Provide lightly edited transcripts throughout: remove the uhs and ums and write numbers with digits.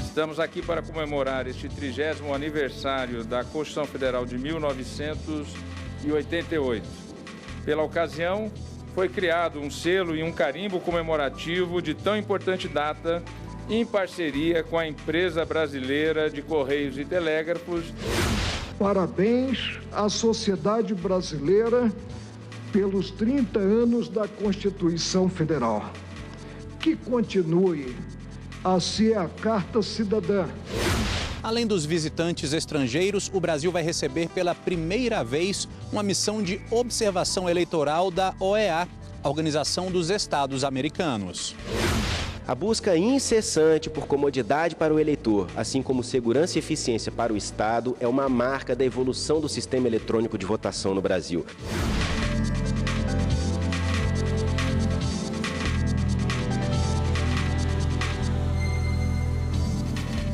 Estamos aqui para comemorar este 30º aniversário da Constituição Federal de 1988. Pela ocasião, foi criado um selo e um carimbo comemorativo de tão importante data, em parceria com a Empresa Brasileira de Correios e Telégrafos. Parabéns à sociedade brasileira pelos 30 anos da Constituição Federal. Que continue a ser a Carta Cidadã. Além dos visitantes estrangeiros, o Brasil vai receber pela primeira vez uma missão de observação eleitoral da OEA, a Organização dos Estados Americanos. A busca incessante por comodidade para o eleitor, assim como segurança e eficiência para o Estado, é uma marca da evolução do sistema eletrônico de votação no Brasil.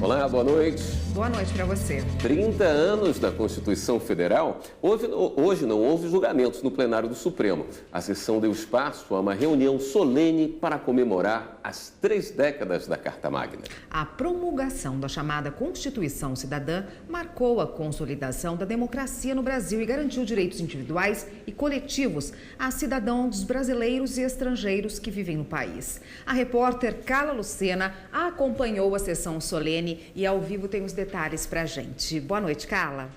Olá, boa noite. Boa noite para você. 30 anos da Constituição Federal. Hoje não houve julgamentos no plenário do Supremo. A sessão deu espaço a uma reunião solene para comemorar as 3 décadas da Carta Magna. A promulgação da chamada Constituição Cidadã marcou a consolidação da democracia no Brasil e garantiu direitos individuais e coletivos a cidadãos brasileiros e estrangeiros que vivem no país. A repórter Carla Lucena acompanhou a sessão solene e ao vivo tem os detalhes pra gente. Boa noite, Carla.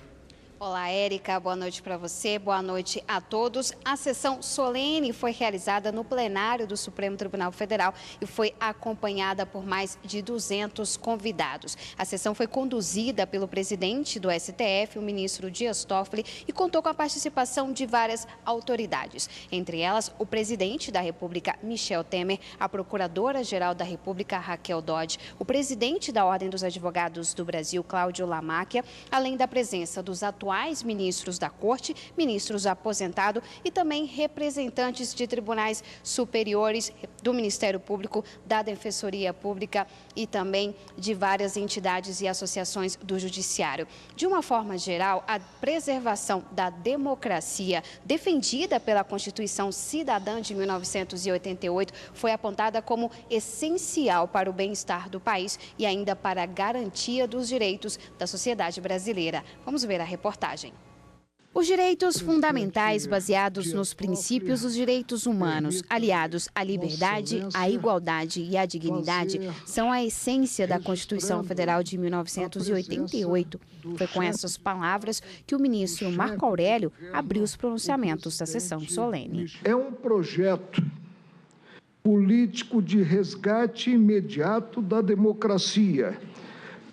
Olá, Érica. Boa noite para você. Boa noite a todos. A sessão solene foi realizada no plenário do Supremo Tribunal Federal e foi acompanhada por mais de 200 convidados. A sessão foi conduzida pelo presidente do STF, o ministro Dias Toffoli, e contou com a participação de várias autoridades. Entre elas, o presidente da República, Michel Temer, a procuradora-geral da República, Raquel Dodge, o presidente da Ordem dos Advogados do Brasil, Cláudio Lamáquia, além da presença dos atuais ministros da Corte, ministros aposentados e também representantes de tribunais superiores, do Ministério Público, da Defensoria Pública e também de várias entidades e associações do Judiciário. De uma forma geral, a preservação da democracia defendida pela Constituição Cidadã de 1988 foi apontada como essencial para o bem-estar do país e ainda para a garantia dos direitos da sociedade brasileira. Vamos ver a reportagem. Os direitos fundamentais baseados nos princípios dos direitos humanos, aliados à liberdade, à igualdade e à dignidade, são a essência da Constituição Federal de 1988. Foi com essas palavras que o ministro Marco Aurélio abriu os pronunciamentos da sessão solene. É um projeto político de resgate imediato da democracia,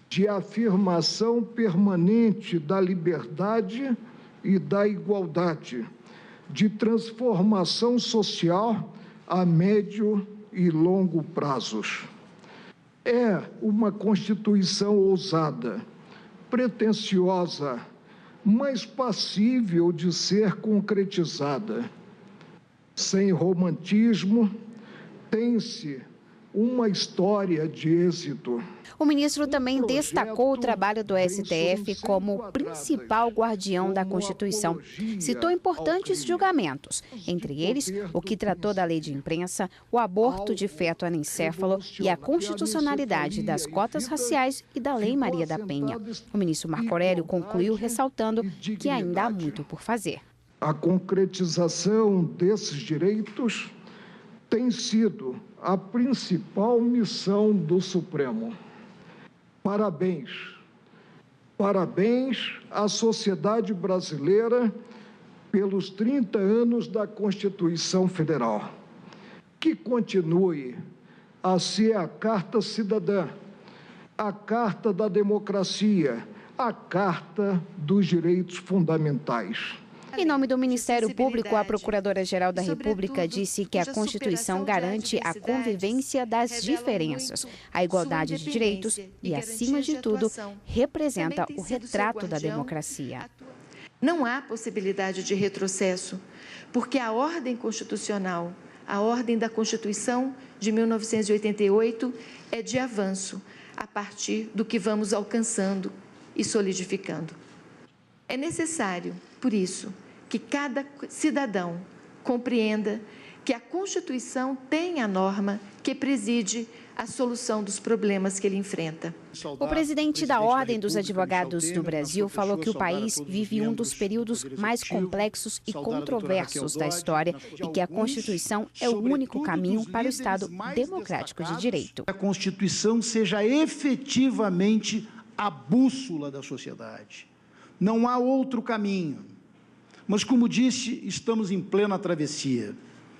de afirmação permanente da liberdade e da igualdade, de transformação social a médio e longo prazos. É uma Constituição ousada, pretensiosa, mas passível de ser concretizada. Sem romantismo, tem-se uma história de êxito. O ministro também destacou o trabalho do STF como o principal guardião da Constituição. Citou importantes julgamentos, entre eles o que tratou da lei de imprensa, o aborto de feto anencéfalo e a constitucionalidade das cotas raciais e da Lei Maria da Penha. O ministro Marco Aurélio concluiu ressaltando que ainda há muito por fazer. A concretização desses direitos tem sido a principal missão do Supremo. Parabéns. Parabéns à sociedade brasileira pelos 30 anos da Constituição Federal. Que continue a ser a Carta Cidadã, a Carta da Democracia, a Carta dos Direitos Fundamentais. Em nome do Ministério Público, a Procuradora-Geral da República disse que a Constituição garante a convivência das diferenças, a igualdade de direitos e, acima de tudo, representa o retrato da democracia. Não há possibilidade de retrocesso, porque a ordem constitucional, a ordem da Constituição de 1988 é de avanço, a partir do que vamos alcançando e solidificando. É necessário, por isso, que cada cidadão compreenda que a Constituição tem a norma que preside a solução dos problemas que ele enfrenta. O presidente da Ordem dos Advogados do Brasil falou que o país vive um dos períodos mais complexos e controversos da história e que a Constituição é o único caminho para o Estado democrático de direito. A Constituição seja efetivamente a bússola da sociedade. Não há outro caminho. Mas, como disse, estamos em plena travessia.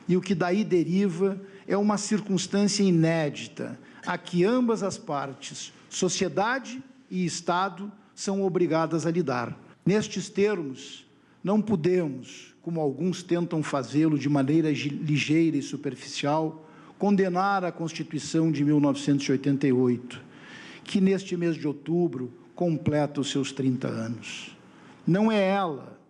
E o que daí deriva é uma circunstância inédita, a que ambas as partes, sociedade e Estado, são obrigadas a lidar. Nestes termos, não podemos, como alguns tentam fazê-lo de maneira ligeira e superficial, condenar a Constituição de 1988, que neste mês de outubro completa os seus 30 anos. Não é ela,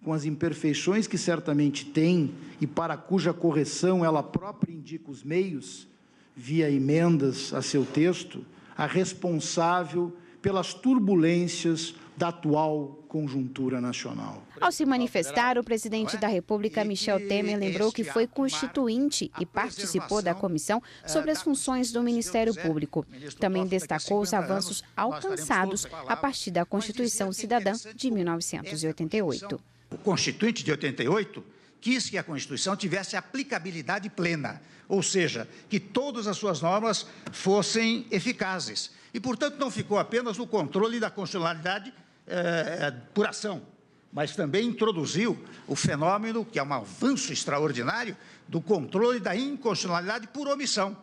com as imperfeições que certamente tem e para cuja correção ela própria indica os meios, via emendas a seu texto, a responsável pelas turbulências da atual conjuntura nacional. Ao se manifestar, o presidente da República, Michel Temer, lembrou que foi constituinte e participou da comissão sobre as funções do Ministério Público. Também destacou os avanços alcançados a partir da Constituição Cidadã de 1988. O Constituinte de 88 quis que a Constituição tivesse aplicabilidade plena, ou seja, que todas as suas normas fossem eficazes. E, portanto, não ficou apenas no controle da constitucionalidade por ação, mas também introduziu o fenômeno, que é um avanço extraordinário, do controle da inconstitucionalidade por omissão.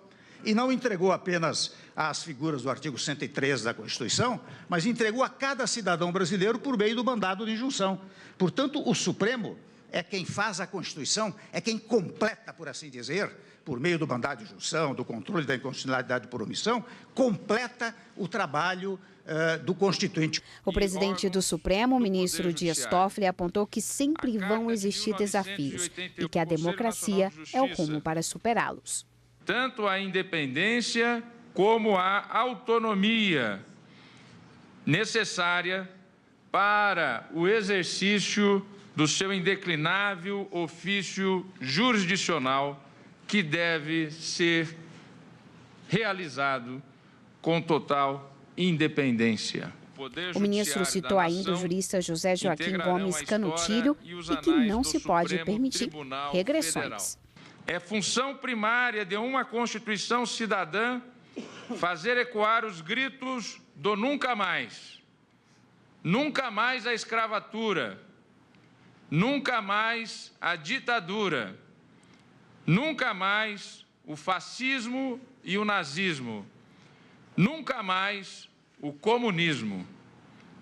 E não entregou apenas às figuras do artigo 103 da Constituição, mas entregou a cada cidadão brasileiro por meio do mandado de injunção. Portanto, o Supremo é quem faz a Constituição, é quem completa, por assim dizer, por meio do mandado de injunção, do controle da inconstitucionalidade por omissão, completa o trabalho do Constituinte. O presidente do Supremo, o ministro Dias Toffoli, apontou que sempre vão existir desafios e que a democracia é o rumo para superá-los. Tanto a independência como a autonomia necessária para o exercício do seu indeclinável ofício jurisdicional, que deve ser realizado com total independência. O ministro citou ainda o jurista José Joaquim Gomes Canutilho e que não se pode permitir regressões. É função primária de uma Constituição cidadã fazer ecoar os gritos do nunca mais. Nunca mais a escravatura. Nunca mais a ditadura. Nunca mais o fascismo e o nazismo. Nunca mais o comunismo.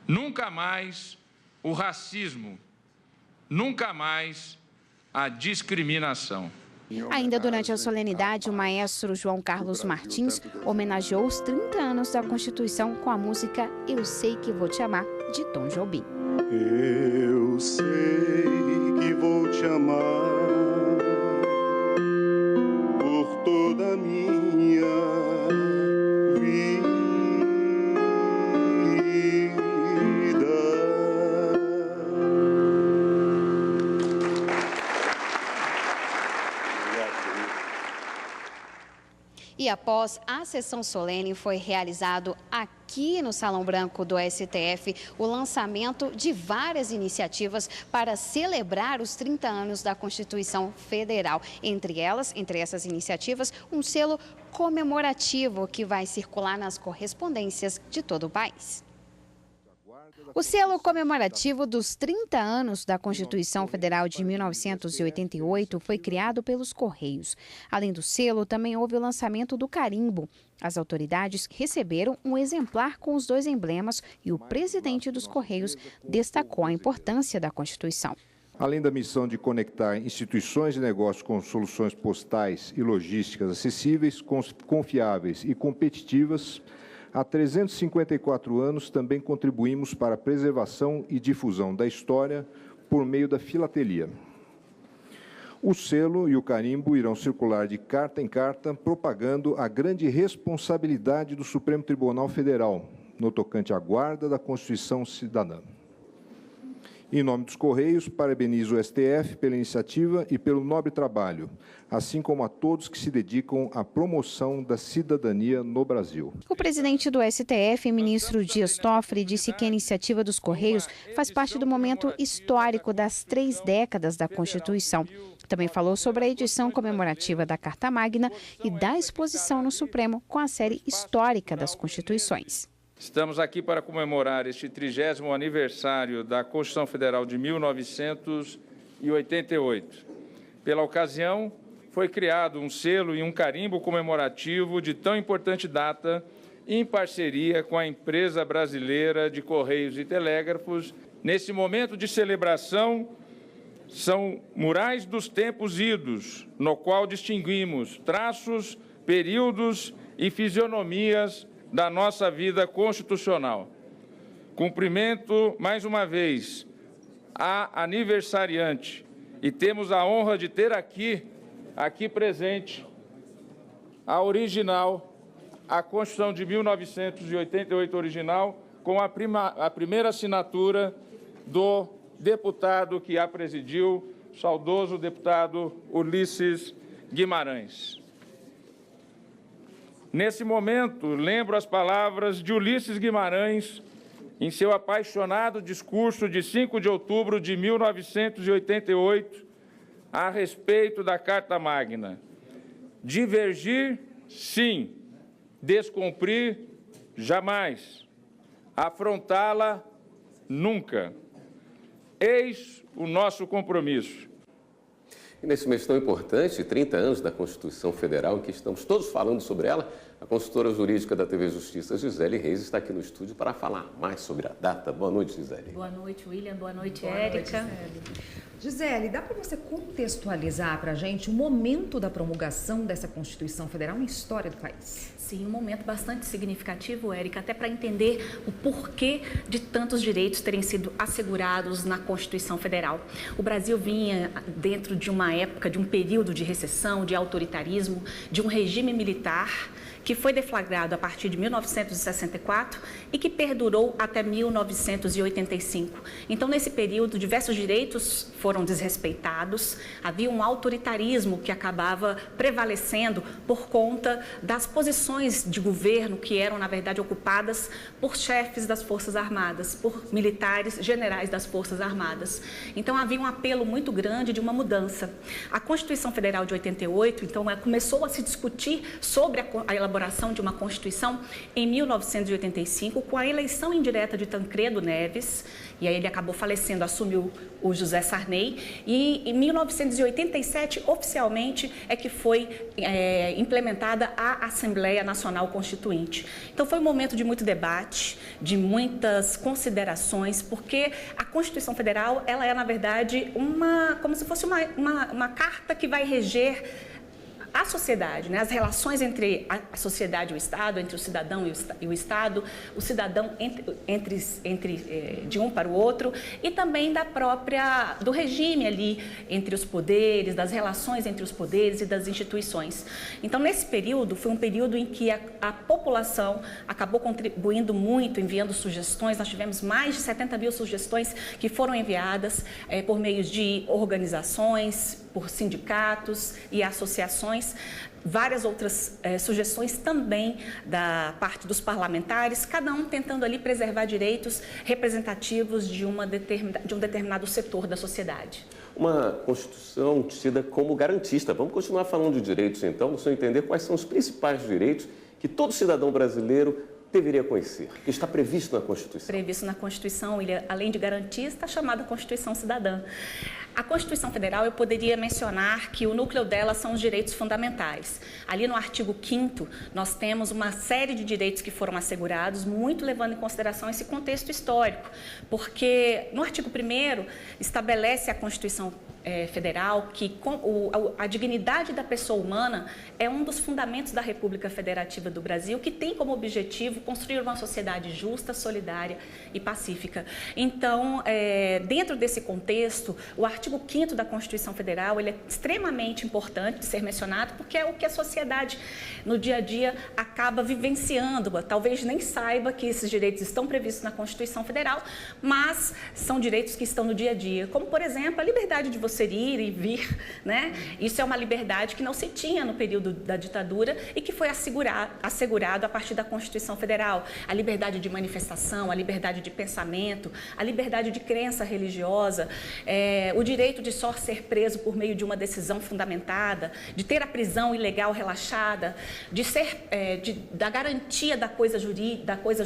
Nunca mais o racismo. Nunca mais a discriminação. Ainda durante a solenidade, o maestro João Carlos Martins homenageou os 30 anos da Constituição com a música Eu Sei Que Vou Te Amar, de Tom Jobim. Eu sei que vou te amar por toda a minha vida. E após a sessão solene, foi realizado aqui no Salão Branco do STF o lançamento de várias iniciativas para celebrar os 30 anos da Constituição Federal. Entre essas iniciativas, um selo comemorativo que vai circular nas correspondências de todo o país. O selo comemorativo dos 30 anos da Constituição Federal de 1988 foi criado pelos Correios. Além do selo, também houve o lançamento do carimbo. As autoridades receberam um exemplar com os dois emblemas e o presidente dos Correios destacou a importância da Constituição. Além da missão de conectar instituições de negócio com soluções postais e logísticas acessíveis, confiáveis e competitivas, há 354 anos também contribuímos para a preservação e difusão da história por meio da filatelia. O selo e o carimbo irão circular de carta em carta, propagando a grande responsabilidade do Supremo Tribunal Federal no tocante à guarda da Constituição Cidadã. Em nome dos Correios, parabenizo o STF pela iniciativa e pelo nobre trabalho, assim como a todos que se dedicam à promoção da cidadania no Brasil. O presidente do STF, ministro Dias Toffoli, disse que a iniciativa dos Correios faz parte do momento histórico das 3 décadas da Constituição. Também falou sobre a edição comemorativa da Carta Magna e da exposição no Supremo com a série histórica das Constituições. Estamos aqui para comemorar este 30º aniversário da Constituição Federal de 1988. Pela ocasião, foi criado um selo e um carimbo comemorativo de tão importante data em parceria com a Empresa Brasileira de Correios e Telégrafos. Nesse momento de celebração, são murais dos tempos idos, no qual distinguimos traços, períodos e fisionomias da nossa vida constitucional. Cumprimento, mais uma vez, a aniversariante e temos a honra de ter aqui presente, a original, a Constituição de 1988 original, com a primeira assinatura do deputado que a presidiu, saudoso deputado Ulisses Guimarães. Nesse momento, lembro as palavras de Ulisses Guimarães em seu apaixonado discurso de 5 de outubro de 1988, a respeito da Carta Magna. Divergir, sim. Descumprir, jamais. Afrontá-la, nunca. Eis o nosso compromisso. E nesse mês tão importante, 30 anos da Constituição Federal, em que estamos todos falando sobre ela, a consultora jurídica da TV Justiça, Gisele Reis, está aqui no estúdio para falar mais sobre a data. Boa noite, Gisele. Boa noite, William. Boa noite, Érica. Gisele, dá para você contextualizar para a gente o momento da promulgação dessa Constituição Federal na história do país? Sim, um momento bastante significativo, Érica, até para entender o porquê de tantos direitos terem sido assegurados na Constituição Federal. O Brasil vinha dentro de uma época, de um período de recessão, de autoritarismo, de um regime militar que foi deflagrado a partir de 1964 e que perdurou até 1985. Então, nesse período, diversos direitos foram desrespeitados, havia um autoritarismo que acabava prevalecendo por conta das posições de governo que eram, na verdade, ocupadas por chefes das Forças Armadas, por militares generais das Forças Armadas. Então, havia um apelo muito grande de uma mudança. A Constituição Federal de 88, então, começou a se discutir sobre a elaboração de uma Constituição em 1985, com a eleição indireta de Tancredo Neves, e aí ele acabou falecendo, assumiu o José Sarney, e em 1987, oficialmente, é que foi implementada a Assembleia Nacional Constituinte. Então, foi um momento de muito debate, de muitas considerações, porque a Constituição Federal, ela é, na verdade, como se fosse uma carta que vai reger a sociedade, né? As relações entre a sociedade e o Estado, entre o cidadão e o Estado, o cidadão de um para o outro, e também do regime ali entre os poderes, das relações entre os poderes e das instituições. Então, nesse período, foi um período em que a população acabou contribuindo muito, enviando sugestões. Nós tivemos mais de 70 mil sugestões que foram enviadas por meio de organizações, por sindicatos e associações, várias outras sugestões também da parte dos parlamentares, cada um tentando ali preservar direitos representativos de um determinado setor da sociedade. Uma Constituição tida como garantista. Vamos continuar falando de direitos, então, no seu entender, quais são os principais direitos que todo cidadão brasileiro deveria conhecer, que está previsto na Constituição? Previsto na Constituição, além de garantista, chamada Constituição Cidadã. A Constituição Federal, eu poderia mencionar que o núcleo dela são os direitos fundamentais. Ali no artigo 5º, nós temos uma série de direitos que foram assegurados, muito levando em consideração esse contexto histórico, porque no artigo 1º estabelece a Constituição Federal, que a dignidade da pessoa humana é um dos fundamentos da República Federativa do Brasil, que tem como objetivo construir uma sociedade justa, solidária e pacífica. Então, dentro desse contexto, o artigo 5º da Constituição Federal ele é extremamente importante de ser mencionado, porque é o que a sociedade, no dia a dia, acaba vivenciando. Talvez nem saiba que esses direitos estão previstos na Constituição Federal, mas são direitos que estão no dia a dia, como, por exemplo, a liberdade de você ir e vir, né? Isso é uma liberdade que não se tinha no período da ditadura e que foi assegurado a partir da Constituição Federal. A liberdade de manifestação, a liberdade de pensamento, a liberdade de crença religiosa, o direito de só ser preso por meio de uma decisão fundamentada, de ter a prisão ilegal relaxada, da garantia da coisa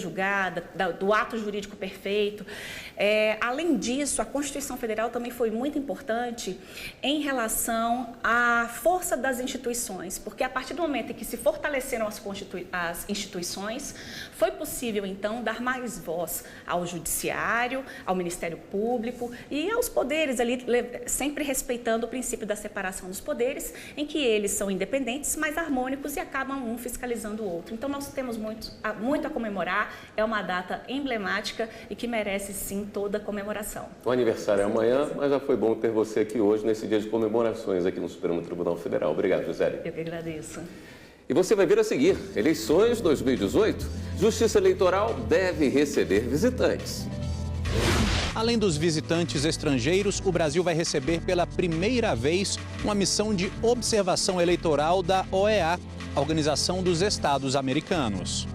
julgada, do ato jurídico perfeito. Além disso, a Constituição Federal também foi muito importante em relação à força das instituições, porque a partir do momento em que se fortaleceram as instituições, foi possível, então, dar mais voz ao Judiciário, ao Ministério Público e aos poderes ali, sempre respeitando o princípio da separação dos poderes, em que eles são independentes, mas harmônicos e acabam um fiscalizando o outro. Então, nós temos muito a comemorar, é uma data emblemática e que merece, sim, toda a comemoração. O aniversário é amanhã, mas já foi bom ter você aqui hoje, nesse dia de comemorações aqui no Supremo Tribunal Federal. Obrigado, Gisele. Eu que agradeço. E você vai ver a seguir, eleições 2018, Justiça Eleitoral deve receber visitantes. Além dos visitantes estrangeiros, o Brasil vai receber pela primeira vez uma missão de observação eleitoral da OEA, a Organização dos Estados Americanos.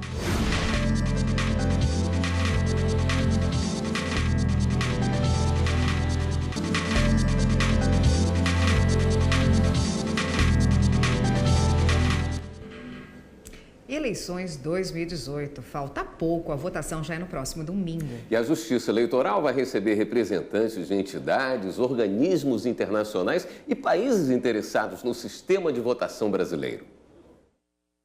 Eleições 2018. Falta pouco, a votação já é no próximo domingo. E a Justiça Eleitoral vai receber representantes de entidades, organismos internacionais e países interessados no sistema de votação brasileiro.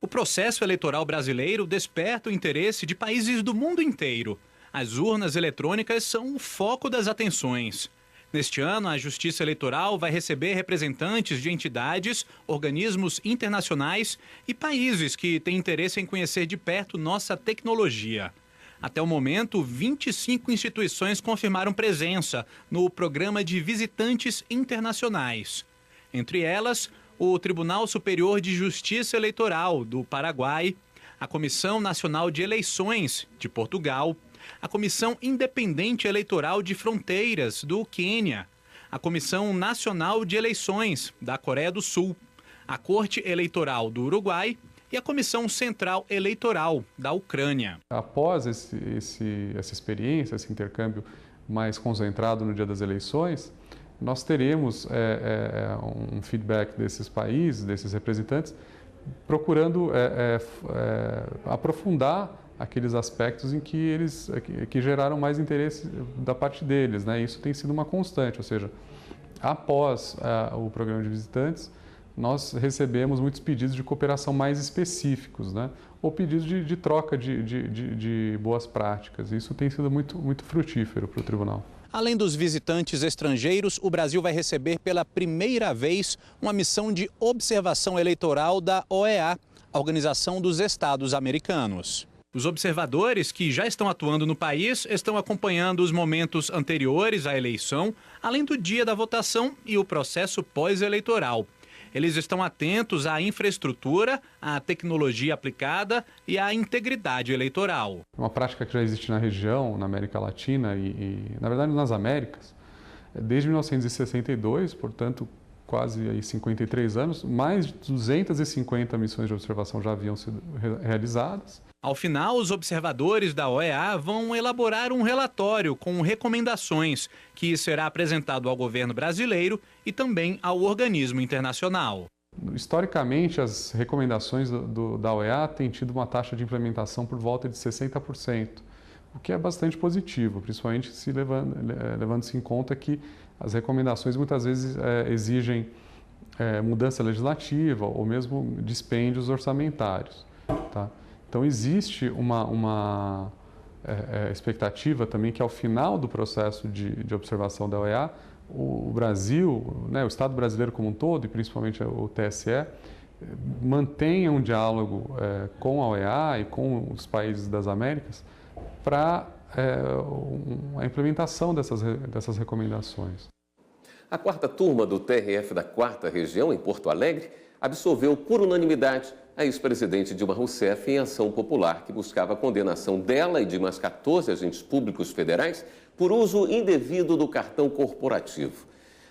O processo eleitoral brasileiro desperta o interesse de países do mundo inteiro. As urnas eletrônicas são o foco das atenções. Neste ano, a Justiça Eleitoral vai receber representantes de entidades, organismos internacionais e países que têm interesse em conhecer de perto nossa tecnologia. Até o momento, 25 instituições confirmaram presença no programa de visitantes internacionais. Entre elas, o Tribunal Superior de Justiça Eleitoral do Paraguai, a Comissão Nacional de Eleições de Portugal, a Comissão Independente Eleitoral de Fronteiras do Quênia, a Comissão Nacional de Eleições da Coreia do Sul, a Corte Eleitoral do Uruguai e a Comissão Central Eleitoral da Ucrânia. Após essa experiência, esse intercâmbio mais concentrado no dia das eleições, nós teremos um feedback desses países, desses representantes, procurando aprofundar aqueles aspectos em que eles geraram mais interesse da parte deles, né? Isso tem sido uma constante, ou seja, após o programa de visitantes, nós recebemos muitos pedidos de cooperação mais específicos, né? Ou pedidos de troca de boas práticas. Isso tem sido muito frutífero para o tribunal. Além dos visitantes estrangeiros, o Brasil vai receber pela primeira vez uma missão de observação eleitoral da OEA, a Organização dos Estados Americanos. Os observadores que já estão atuando no país estão acompanhando os momentos anteriores à eleição, além do dia da votação e o processo pós-eleitoral. Eles estão atentos à infraestrutura, à tecnologia aplicada e à integridade eleitoral. Uma prática que já existe na região, na América Latina e na verdade, nas Américas, desde 1962, portanto, quase 53 anos, mais de 250 missões de observação já haviam sido realizadas. Ao final, os observadores da OEA vão elaborar um relatório com recomendações que será apresentado ao governo brasileiro e também ao organismo internacional. Historicamente, as recomendações da OEA têm tido uma taxa de implementação por volta de 60%, o que é bastante positivo, principalmente levando-se em conta que as recomendações muitas vezes exigem mudança legislativa ou mesmo dispêndios orçamentários, tá? Então, existe uma expectativa também que, ao final do processo de observação da OEA, o Brasil, né, o Estado brasileiro como um todo, e principalmente o TSE, mantenha um diálogo com a OEA e com os países das Américas para a implementação dessas recomendações. A quarta turma do TRF da 4ª Região, em Porto Alegre, absolveu por unanimidade a ex-presidente Dilma Rousseff em ação popular que buscava a condenação dela e de mais 14 agentes públicos federais por uso indevido do cartão corporativo.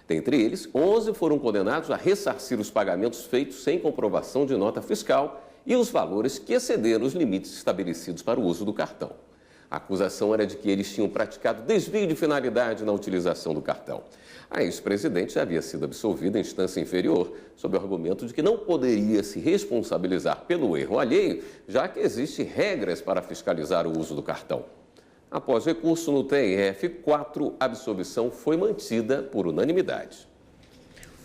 Dentre eles, 11 foram condenados a ressarcir os pagamentos feitos sem comprovação de nota fiscal e os valores que excederam os limites estabelecidos para o uso do cartão. A acusação era de que eles tinham praticado desvio de finalidade na utilização do cartão. A ex-presidente já havia sido absolvida em instância inferior, sob o argumento de que não poderia se responsabilizar pelo erro alheio, já que existem regras para fiscalizar o uso do cartão. Após recurso no TRF4, a absolvição foi mantida por unanimidade.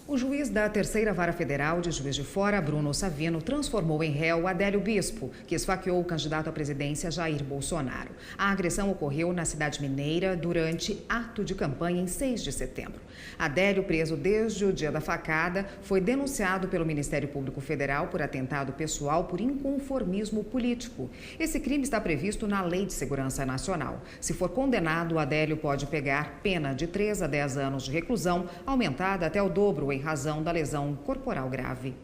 O juiz da 3ª Vara Federal de Juiz de Fora, Bruno Savino, transformou em réu Adélio Bispo, que esfaqueou o candidato à presidência Jair Bolsonaro. A agressão ocorreu na cidade mineira durante ato de campanha em 6 de setembro. Adélio, preso desde o dia da facada, foi denunciado pelo Ministério Público Federal por atentado pessoal por inconformismo político. Esse crime está previsto na Lei de Segurança Nacional. Se for condenado, Adélio pode pegar pena de 3 a 10 anos de reclusão, aumentada até o dobro em razão da lesão corporal grave.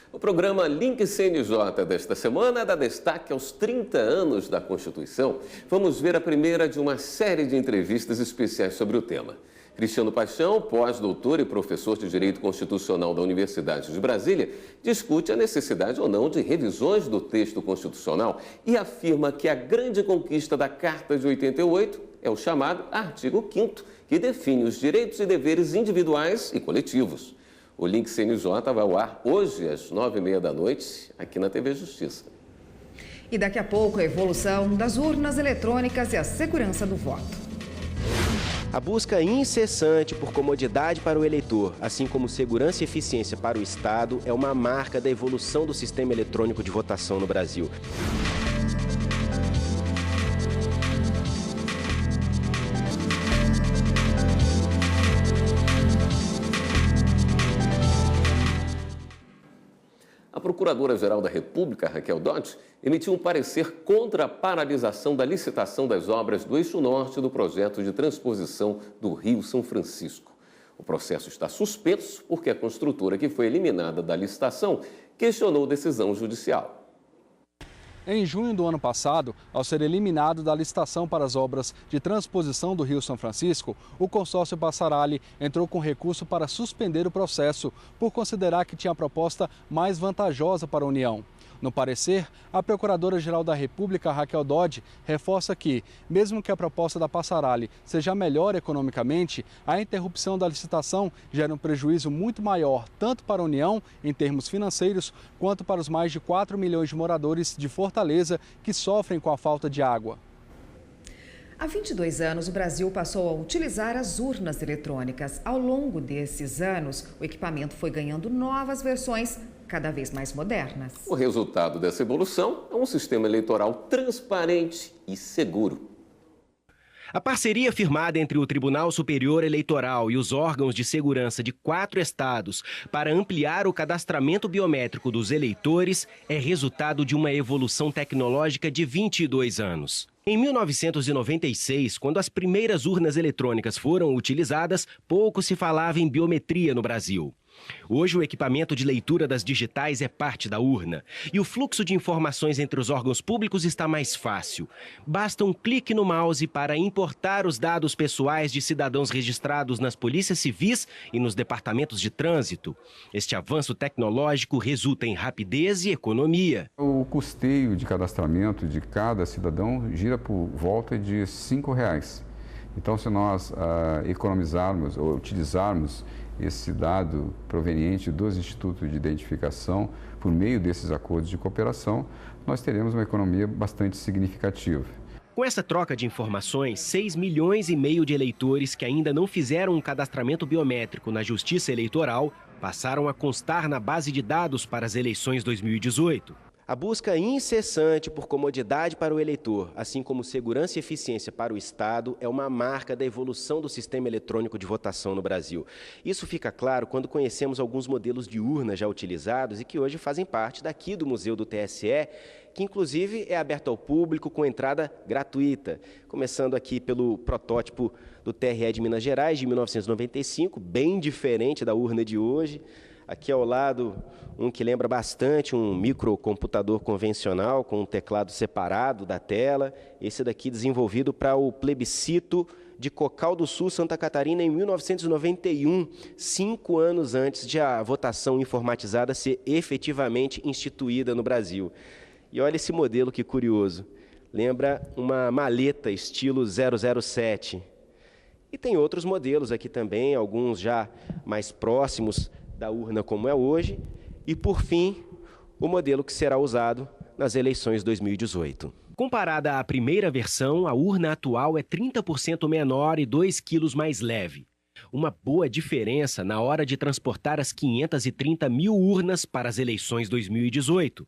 O programa Link CNJ desta semana dá destaque aos 30 anos da Constituição. Vamos ver a primeira de uma série de entrevistas especiais sobre o tema. Cristiano Paixão, pós-doutor e professor de Direito Constitucional da Universidade de Brasília, discute a necessidade ou não de revisões do texto constitucional e afirma que a grande conquista da Carta de 88 é o chamado artigo 5º, que define os direitos e deveres individuais e coletivos. O Link CNJ vai ao ar hoje às 9h30 da noite, aqui na TV Justiça. E daqui a pouco a evolução das urnas eletrônicas e a segurança do voto. A busca incessante por comodidade para o eleitor, assim como segurança e eficiência para o Estado, é uma marca da evolução do sistema eletrônico de votação no Brasil. A Procuradora-Geral da República, Raquel Dodge, emitiu um parecer contra a paralisação da licitação das obras do eixo norte do projeto de transposição do Rio São Francisco. O processo está suspenso porque a construtora que foi eliminada da licitação questionou decisão judicial. Em junho do ano passado, ao ser eliminado da licitação para as obras de transposição do Rio São Francisco, o consórcio Passaralli entrou com recurso para suspender o processo, por considerar que tinha a proposta mais vantajosa para a União. No parecer, a Procuradora-Geral da República, Raquel Dodge, reforça que, mesmo que a proposta da Passaralli seja melhor economicamente, a interrupção da licitação gera um prejuízo muito maior, tanto para a União, em termos financeiros, quanto para os mais de 4 milhões de moradores de Fortaleza que sofrem com a falta de água. Há 22 anos, o Brasil passou a utilizar as urnas eletrônicas. Ao longo desses anos, o equipamento foi ganhando novas versões cada vez mais modernas. O resultado dessa evolução é um sistema eleitoral transparente e seguro. A parceria firmada entre o Tribunal Superior Eleitoral e os órgãos de segurança de 4 estados para ampliar o cadastramento biométrico dos eleitores é resultado de uma evolução tecnológica de 22 anos. Em 1996, quando as primeiras urnas eletrônicas foram utilizadas, pouco se falava em biometria no Brasil. Hoje, o equipamento de leitura das digitais é parte da urna e o fluxo de informações entre os órgãos públicos está mais fácil. Basta um clique no mouse para importar os dados pessoais de cidadãos registrados nas polícias civis e nos departamentos de trânsito. Este avanço tecnológico resulta em rapidez e economia. O custeio de cadastramento de cada cidadão gira por volta de R$ 5,00. Então, se nós economizarmos ou utilizarmos esse dado proveniente dos institutos de identificação por meio desses acordos de cooperação, nós teremos uma economia bastante significativa. Com essa troca de informações, 6,5 milhões de eleitores que ainda não fizeram um cadastramento biométrico na Justiça Eleitoral passaram a constar na base de dados para as eleições 2018. A busca incessante por comodidade para o eleitor, assim como segurança e eficiência para o Estado, é uma marca da evolução do sistema eletrônico de votação no Brasil. Isso fica claro quando conhecemos alguns modelos de urna já utilizados e que hoje fazem parte daqui do Museu do TSE, que inclusive é aberto ao público com entrada gratuita. Começando aqui pelo protótipo do TRE de Minas Gerais, de 1995, bem diferente da urna de hoje. Aqui ao lado, um que lembra bastante um microcomputador convencional, com um teclado separado da tela. Esse daqui desenvolvido para o plebiscito de Cocal do Sul, Santa Catarina, em 1991, 5 anos antes de a votação informatizada ser efetivamente instituída no Brasil. E olha esse modelo que curioso. Lembra uma maleta estilo 007. E tem outros modelos aqui também, alguns já mais próximos da urna como é hoje, e por fim, o modelo que será usado nas eleições 2018. Comparada à primeira versão, a urna atual é 30% menor e 2 quilos mais leve. Uma boa diferença na hora de transportar as 530 mil urnas para as eleições 2018.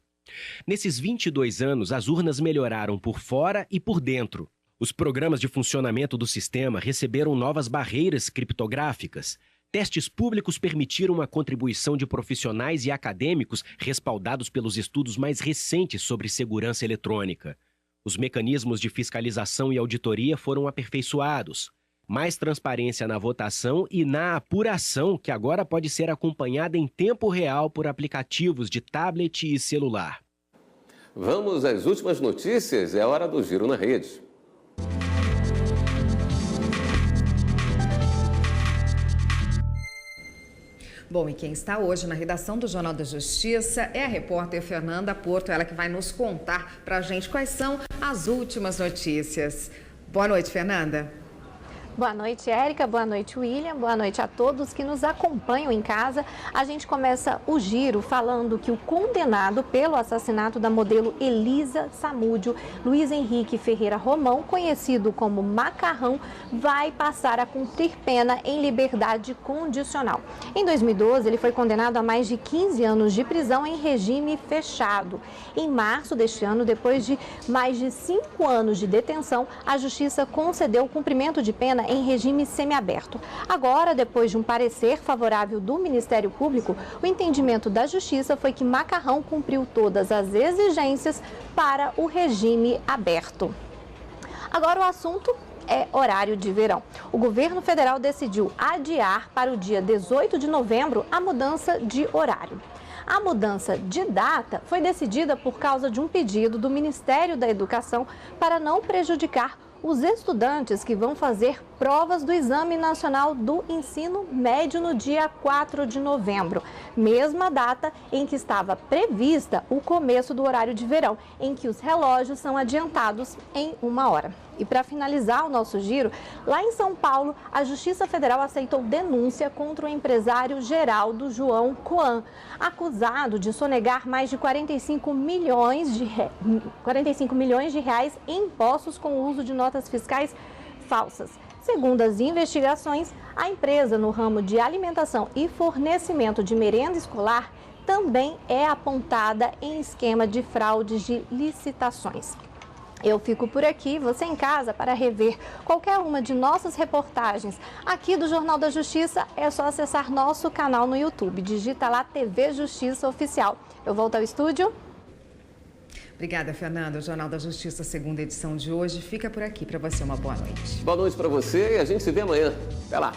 Nesses 22 anos, as urnas melhoraram por fora e por dentro. Os programas de funcionamento do sistema receberam novas barreiras criptográficas. Testes públicos permitiram a contribuição de profissionais e acadêmicos respaldados pelos estudos mais recentes sobre segurança eletrônica. Os mecanismos de fiscalização e auditoria foram aperfeiçoados. Mais transparência na votação e na apuração, que agora pode ser acompanhada em tempo real por aplicativos de tablet e celular. Vamos às últimas notícias, é hora do Giro na Rede. Bom, e quem está hoje na redação do Jornal da Justiça é a repórter Fernanda Porto, ela que vai nos contar para a gente quais são as últimas notícias. Boa noite, Fernanda. Boa noite, Érica. Boa noite, William. Boa noite a todos que nos acompanham em casa. A gente começa o giro falando que o condenado pelo assassinato da modelo Elisa Samúdio, Luiz Henrique Ferreira Romão, conhecido como Macarrão, vai passar a cumprir pena em liberdade condicional. Em 2012, ele foi condenado a mais de 15 anos de prisão em regime fechado. Em março deste ano, depois de mais de 5 anos de detenção, a Justiça concedeu o cumprimento de pena em regime semiaberto. Agora, depois de um parecer favorável do Ministério Público, o entendimento da Justiça foi que Macarrão cumpriu todas as exigências para o regime aberto. Agora o assunto é horário de verão. O governo federal decidiu adiar para o dia 18 de novembro a mudança de horário. A mudança de data foi decidida por causa de um pedido do Ministério da Educação para não prejudicar os estudantes que vão fazer provas do Exame Nacional do Ensino Médio no dia 4 de novembro, mesma data em que estava prevista o começo do horário de verão, em que os relógios são adiantados em 1 hora. E para finalizar o nosso giro, lá em São Paulo, a Justiça Federal aceitou denúncia contra o empresário Geraldo João Coan, acusado de sonegar mais de 45 milhões de reais em impostos com o uso de notas fiscais falsas. Segundo as investigações, a empresa no ramo de alimentação e fornecimento de merenda escolar também é apontada em esquema de fraudes de licitações. Eu fico por aqui, você em casa, para rever qualquer uma de nossas reportagens aqui do Jornal da Justiça, é só acessar nosso canal no YouTube. Digita lá TV Justiça Oficial. Eu volto ao estúdio. Obrigada, Fernanda. O Jornal da Justiça, segunda edição de hoje, fica por aqui. Para você, uma boa noite. Boa noite para você e a gente se vê amanhã. Até lá.